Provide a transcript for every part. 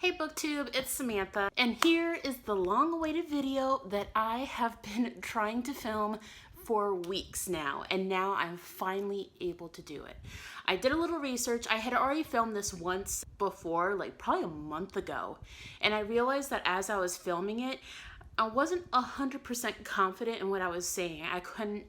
Hey BookTube, it's Samantha, and here is the long-awaited video that I have been trying to film for weeks now, and now I'm finally able to do it. I did a little research. I had already filmed this once before, like probably a month ago, and I realized that as I was filming it, I wasn't 100% confident in what I was saying. I couldn't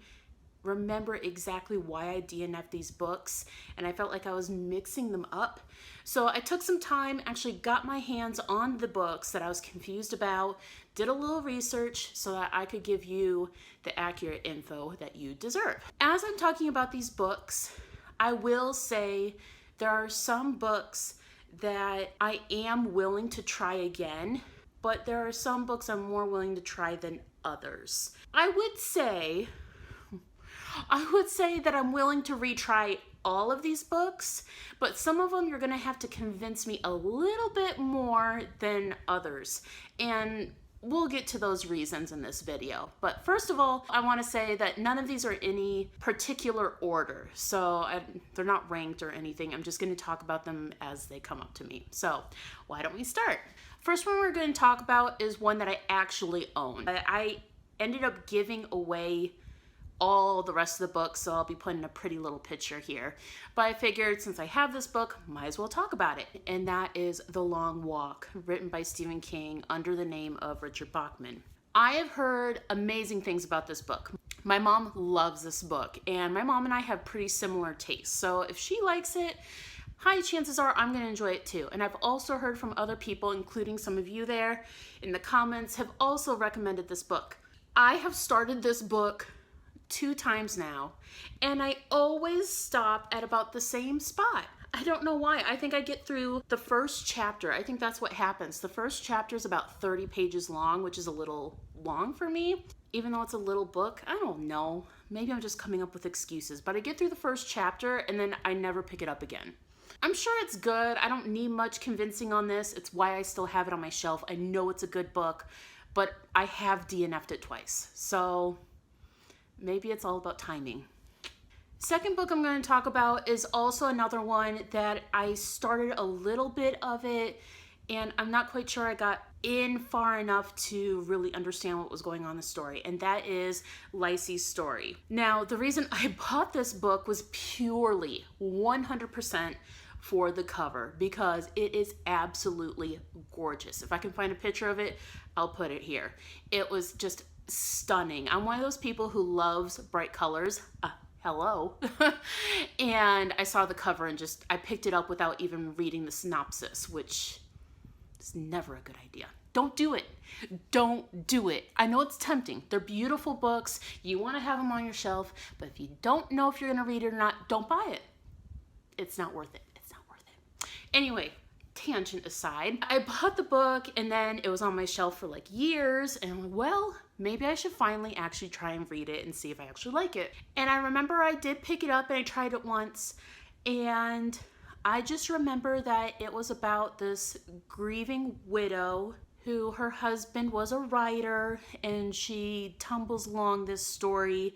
remember exactly why I DNF'd these books, and I felt like I was mixing them up. So I took some time, actually got my hands on the books that I was confused about, did a little research so that I could give you the accurate info that you deserve. As I'm talking about these books, I will say there are some books that I am willing to try again, but there are some books I'm more willing to try than others. I would say that I'm willing to retry all of these books, but some of them you're gonna have to convince me a little bit more than others. And we'll get to those reasons in this video. But first of all, I wanna say that none of these are any particular order. So they're not ranked or anything. I'm just gonna talk about them as they come up to me. So why don't we start? First one we're gonna talk about is one that I actually own. I ended up giving away all the rest of the book, so I'll be putting a pretty little picture here. But I figured since I have this book, might as well talk about it. And that is The Long Walk, written by Stephen King under the name of Richard Bachman. I have heard amazing things about this book. My mom loves this book, and my mom and I have pretty similar tastes. So if she likes it, high chances are I'm gonna enjoy it too. And I've also heard from other people, including some of you there in the comments, have also recommended this book. I have started this book 2 times now, and I always stop at about the same spot. I don't know why. I think I get through the first chapter. I think that's what happens. The first chapter is about 30 pages long, which is a little long for me, even though it's a little book. I don't know. Maybe I'm just coming up with excuses, but I get through the first chapter and then I never pick it up again. I'm sure it's good. I don't need much convincing on this. It's why I still have it on my shelf. I know it's a good book, but I have DNF'd it twice. So maybe it's all about timing. Second book I'm going to talk about is also another one that I started a little bit of it, and I'm not quite sure I got in far enough to really understand what was going on in the story, and that is Lacey's story. Now, the reason I bought this book was purely 100% for the cover, because it is absolutely gorgeous. If I can find a picture of it, I'll put it here. It was just stunning. I'm one of those people who loves bright colors. Hello. And I saw the cover and I picked it up without even reading the synopsis, which is never a good idea. Don't do it. Don't do it. I know it's tempting. They're beautiful books. You want to have them on your shelf, but if you don't know if you're going to read it or not, don't buy it. It's not worth it. It's not worth it. Anyway, tangent aside, I bought the book and then it was on my shelf for like years, and I'm like, well, maybe I should finally actually try and read it and see if I actually like it. And I remember I did pick it up and I tried it once, and I just remember that it was about this grieving widow who her husband was a writer, and she tumbles along this story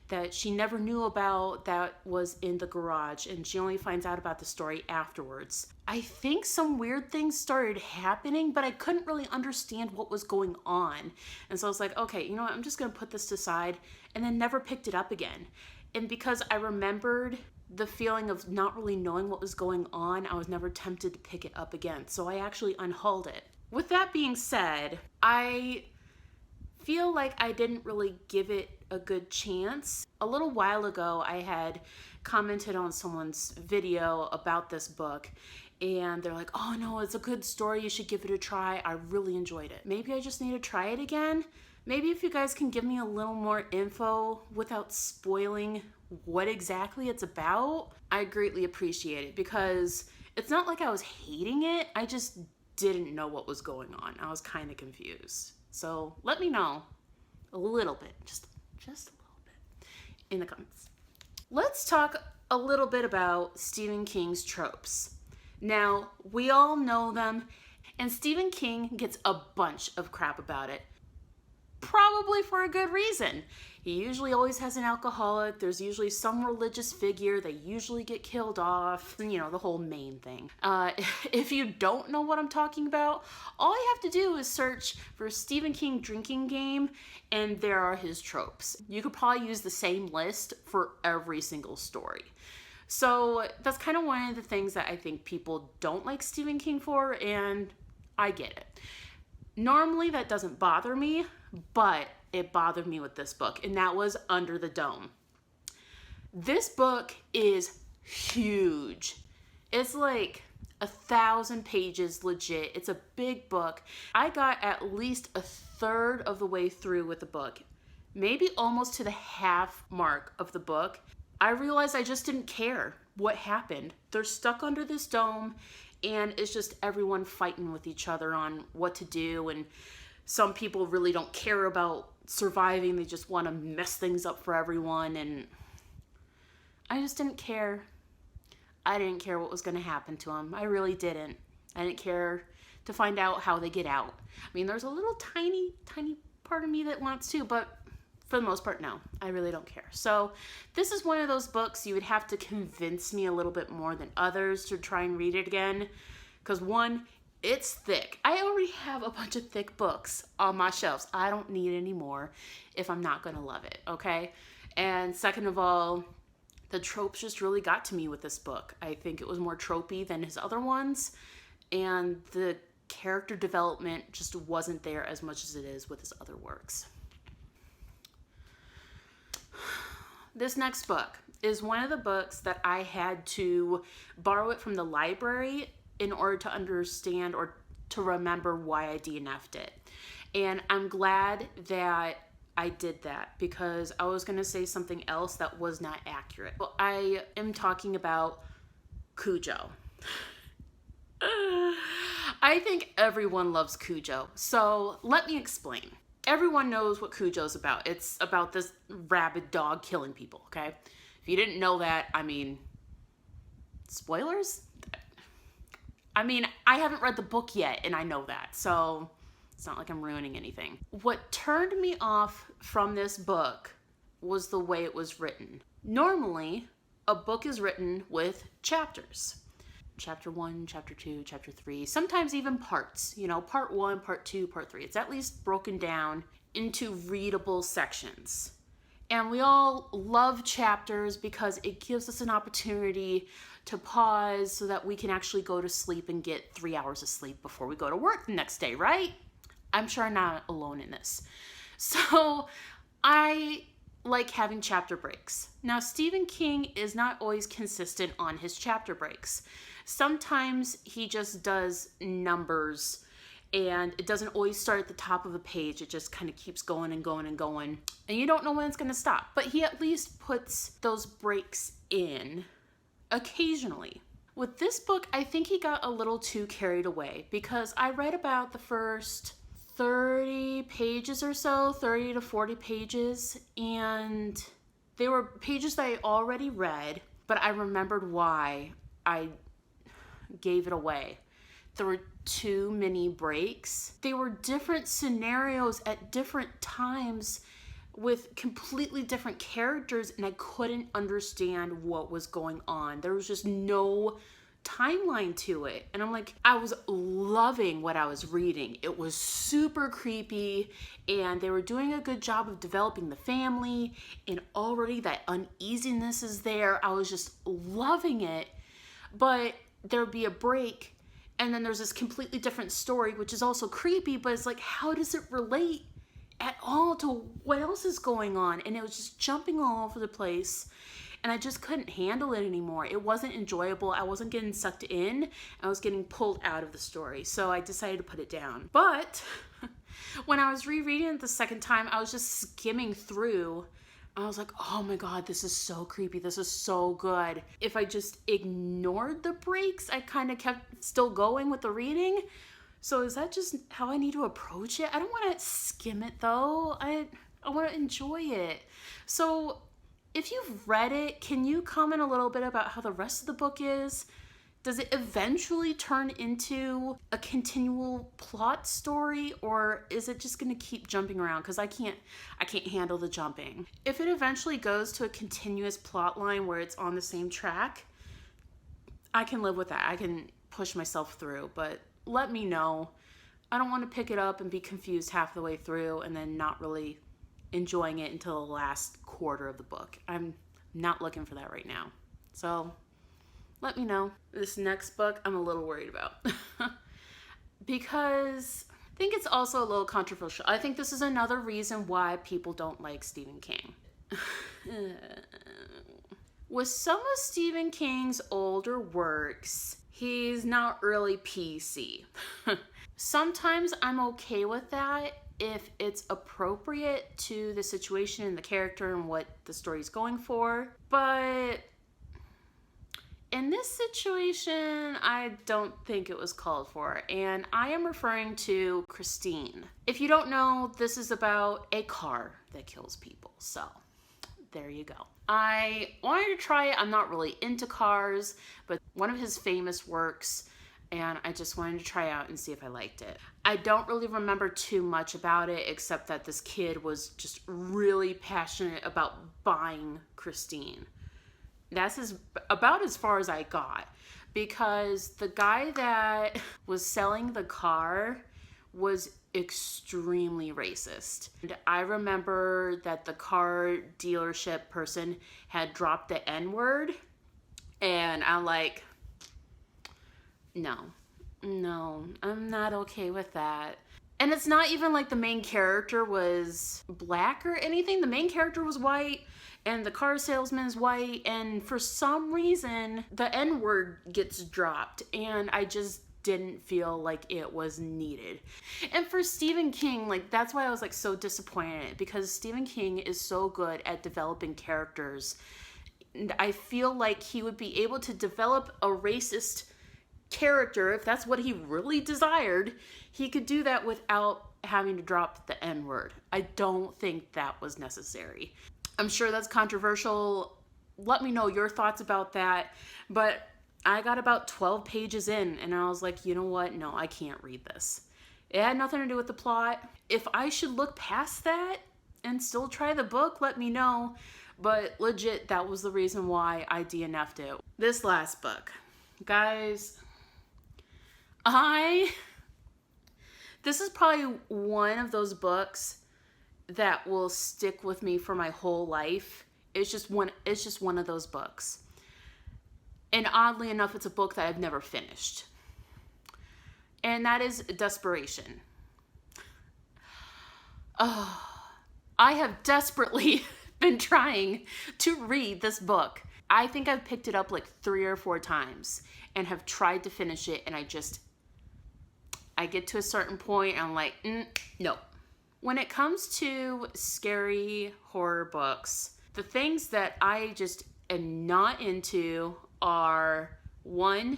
that she never knew about that was in the garage, and she only finds out about the story afterwards. I think some weird things started happening, but I couldn't really understand what was going on. And so I was like, okay, you know what, I'm just gonna put this aside, and then never picked it up again. And because I remembered the feeling of not really knowing what was going on, I was never tempted to pick it up again. So I actually unhauled it. With that being said, I feel like I didn't really give it a good chance. A little while ago, I had commented on someone's video about this book, and they're like, oh no, it's a good story, you should give it a try. I really enjoyed it. Maybe I just need to try it again. Maybe if you guys can give me a little more info without spoiling what exactly it's about, I greatly appreciate it, because it's not like I was hating it, I just didn't know what was going on. I was kind of confused. So let me know a little bit, just a little bit in the comments. Let's talk a little bit about Stephen King's tropes. Now, we all know them, and Stephen King gets a bunch of crap about it. probably for a good reason. He usually always has an alcoholic. There's usually some religious figure. They usually get killed off. And, you know, the whole main thing. If you don't know what I'm talking about, all you have to do is search for Stephen King drinking game, and there are his tropes. You could probably use the same list for every single story. So that's kind of one of the things that I think people don't like Stephen King for, and I get it. Normally that doesn't bother me, but it bothered me with this book, and that was Under the Dome. This book is huge. It's like 1,000 pages legit. It's a big book. I got at least a third of the way through with the book, maybe almost to the half mark of the book. I realized I just didn't care what happened. They're stuck under this dome, and it's just everyone fighting with each other on what to do, and some people really don't care about surviving. They just want to mess things up for everyone, and I just didn't care. I didn't care what was going to happen to them. I really didn't. I didn't care to find out how they get out. I mean, there's a little tiny part of me that wants to, but for the most part, no. I really don't care. So this is one of those books you would have to convince me a little bit more than others to try and read it again. Because one, it's thick. I already have a bunch of thick books on my shelves. I don't need any more if I'm not going to love it, okay? And second of all, the tropes just really got to me with this book. I think it was more tropey than his other ones, and the character development just wasn't there as much as it is with his other works. This next book is one of the books that I had to borrow it from the library in order to understand or to remember why I DNF'd it. And I'm glad that I did that, because I was going to say something else that was not accurate. Well, I am talking about Cujo. I think everyone loves Cujo, so let me explain. Everyone knows what Cujo's about. It's about this rabid dog killing people, okay? If you didn't know that, I mean, spoilers? I mean, I haven't read the book yet, and I know that, so it's not like I'm ruining anything. What turned me off from this book was the way it was written. Normally, a book is written with chapters. Chapter 1, Chapter 2, Chapter 3, sometimes even parts. You know, Part 1, Part 2, Part 3. It's at least broken down into readable sections. And we all love chapters because it gives us an opportunity to pause so that we can actually go to sleep and get 3 hours of sleep before we go to work the next day, right? I'm sure I'm not alone in this. So I like having chapter breaks. Now, Stephen King is not always consistent on his chapter breaks. Sometimes he just does numbers, and it doesn't always start at the top of a page. It just kind of keeps going and going and going, and you don't know when it's going to stop. But he at least puts those breaks in occasionally. With this book, I think he got a little too carried away, because I read about the first 30 pages or so, 30 to 40 pages, and they were pages that I already read, but I remembered why I gave it away. There were too many breaks. They were different scenarios at different times with completely different characters, and I couldn't understand what was going on. There was just no timeline to it. And I'm like, I was loving what I was reading. It was super creepy, and they were doing a good job of developing the family, and already that uneasiness is there. I was just loving it. But there'd be a break, and then there's this completely different story, which is also creepy, but it's like, how does it relate at all to what else is going on? And it was just jumping all over the place, and I just couldn't handle it anymore. It wasn't enjoyable. I wasn't getting sucked in. I was getting pulled out of the story, so I decided to put it down. But when I was rereading it the second time, I was just skimming through. I was like, oh my God, this is so creepy. This is so good. If I just ignored the breaks, I kind of kept still going with the reading. So is that just how I need to approach it? I don't want to skim it though. I want to enjoy it. So if you've read it, can you comment a little bit about how the rest of the book is? Does it eventually turn into a continual plot story, or is it just going to keep jumping around? Because I can't handle the jumping. If it eventually goes to a continuous plot line where it's on the same track, I can live with that. I can push myself through, but let me know. I don't want to pick it up and be confused half the way through and then not really enjoying it until the last quarter of the book. I'm not looking for that right now. So let me know. This next book I'm a little worried about because I think it's also a little controversial. I think this is another reason why people don't like Stephen King. With some of Stephen King's older works, he's not really PC. Sometimes I'm okay with that if it's appropriate to the situation and the character and what the story's going for. But in this situation, I don't think it was called for. And I am referring to Christine. If you don't know, this is about a car that kills people. So there you go. I wanted to try it. I'm not really into cars, but one of his famous works, and I just wanted to try out and see if I liked it. I don't really remember too much about it, except that this kid was just really passionate about buying Christine. That's about as far as I got, because the guy that was selling the car was extremely racist. And I remember that the car dealership person had dropped the N-word, and I'm like, no, I'm not okay with that. And it's not even like the main character was black or anything. The main character was white, and the car salesman is white, and for some reason, the N-word gets dropped, and I just didn't feel like it was needed. And for Stephen King, like, that's why I was like so disappointed in it, because Stephen King is so good at developing characters. And I feel like he would be able to develop a racist character if that's what he really desired. He could do that without having to drop the N-word. I don't think that was necessary. I'm sure that's controversial. Let me know your thoughts about that. But I got about 12 pages in and I was like, you know what? No, I can't read this. It had nothing to do with the plot. If I should look past that and still try the book, let me know. But legit, that was the reason why I DNF'd it. This last book. Guys, this is probably one of those books that will stick with me for my whole life. It's just one of those books. And oddly enough, it's a book that I've never finished. And that is Desperation. Oh, I have desperately been trying to read this book. I think I've picked it up like 3 or 4 times and have tried to finish it, and I get to a certain point and I'm like, no. When it comes to scary horror books, the things that I just am not into are 1,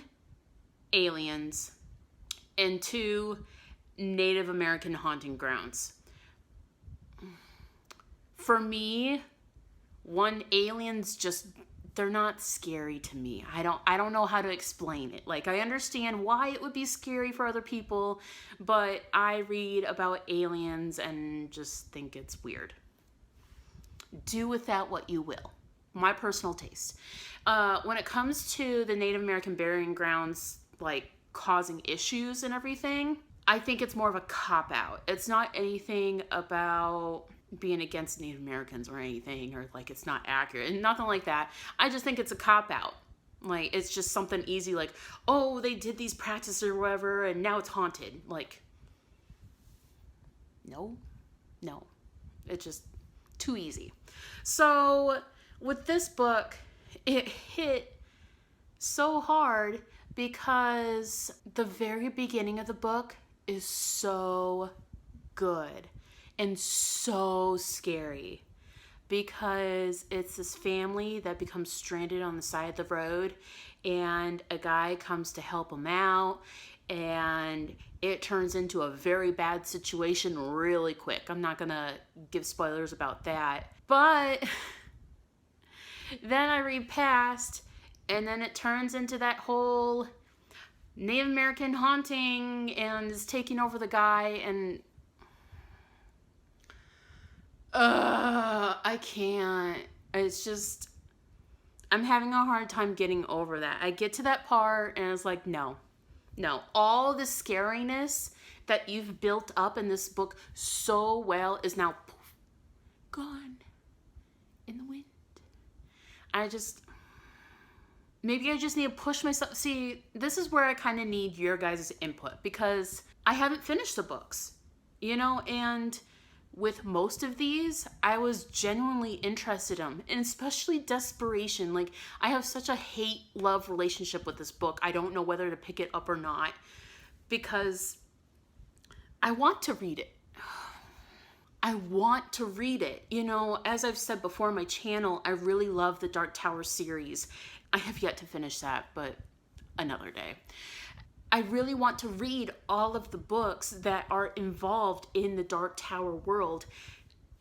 aliens, and 2, Native American haunting grounds. For me, 1, aliens just, they're not scary to me. I don't know how to explain it. Like, I understand why it would be scary for other people, but I read about aliens and just think it's weird. Do with that what you will. My personal taste. When it comes to the Native American burying grounds, like, causing issues and everything, I think it's more of a cop-out. It's not anything about being against Native Americans or anything, or like it's not accurate and nothing like that. I just think it's a cop-out. Like, it's just something easy, like, oh, they did these practices or whatever and now it's haunted. Like, no, it's just too easy. So with this book, it hit so hard because the very beginning of the book is so good and so scary, because it's this family that becomes stranded on the side of the road, and a guy comes to help them out, and it turns into a very bad situation really quick. I'm not gonna give spoilers about that, but then I read past, and then it turns into that whole Native American haunting and is taking over the guy, and I can't. It's just, I'm having a hard time getting over that. I get to that part and it's like, no. All the scariness that you've built up in this book so well is now poof, gone in the wind. Maybe I just need to push myself. See, this is where I kind of need your guys' input, because I haven't finished the books, and with most of these, I was genuinely interested in them, and especially Desperation. Like, I have such a hate-love relationship with this book. I don't know whether to pick it up or not, because I want to read it. I want to read it. As I've said before on my channel, I really love the Dark Tower series. I have yet to finish that, but another day. I really want to read all of the books that are involved in the Dark Tower world,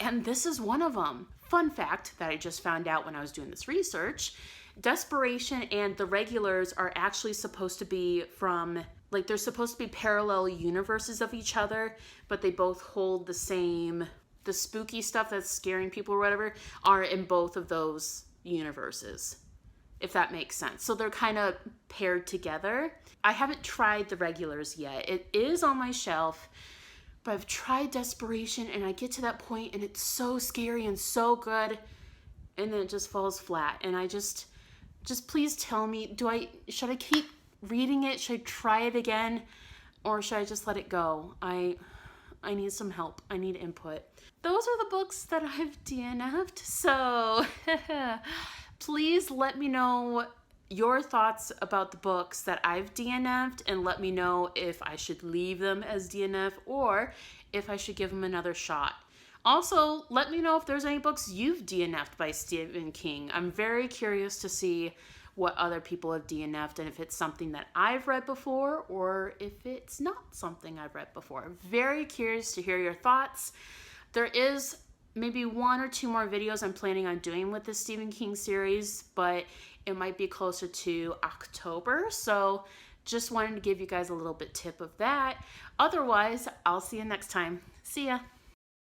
and this is one of them. Fun fact that I just found out when I was doing this research, Desperation and the Regulars are actually supposed to be from, like, they're supposed to be parallel universes of each other, but they both hold the same, the spooky stuff that's scaring people or whatever are in both of those universes, if that makes sense. So they're kind of paired together. I haven't tried the Regulars yet. It is on my shelf, but I've tried Desperation, and I get to that point and it's so scary and so good, and then it just falls flat. And I just please tell me, should I keep reading it? Should I try it again? Or should I just let it go? I need some help. I need input. Those are the books that I've DNF'd. So please let me know your thoughts about the books that I've DNF'd, and let me know if I should leave them as DNF or if I should give them another shot. Also, let me know if there's any books you've DNF'd by Stephen King. I'm very curious to see what other people have DNF'd, and if it's something that I've read before or if it's not something I've read before. Very curious to hear your thoughts. There is maybe 1 or 2 more videos I'm planning on doing with this Stephen King series, but it might be closer to October, so just wanted to give you guys a little bit tip of that. Otherwise, I'll see you next time. See ya.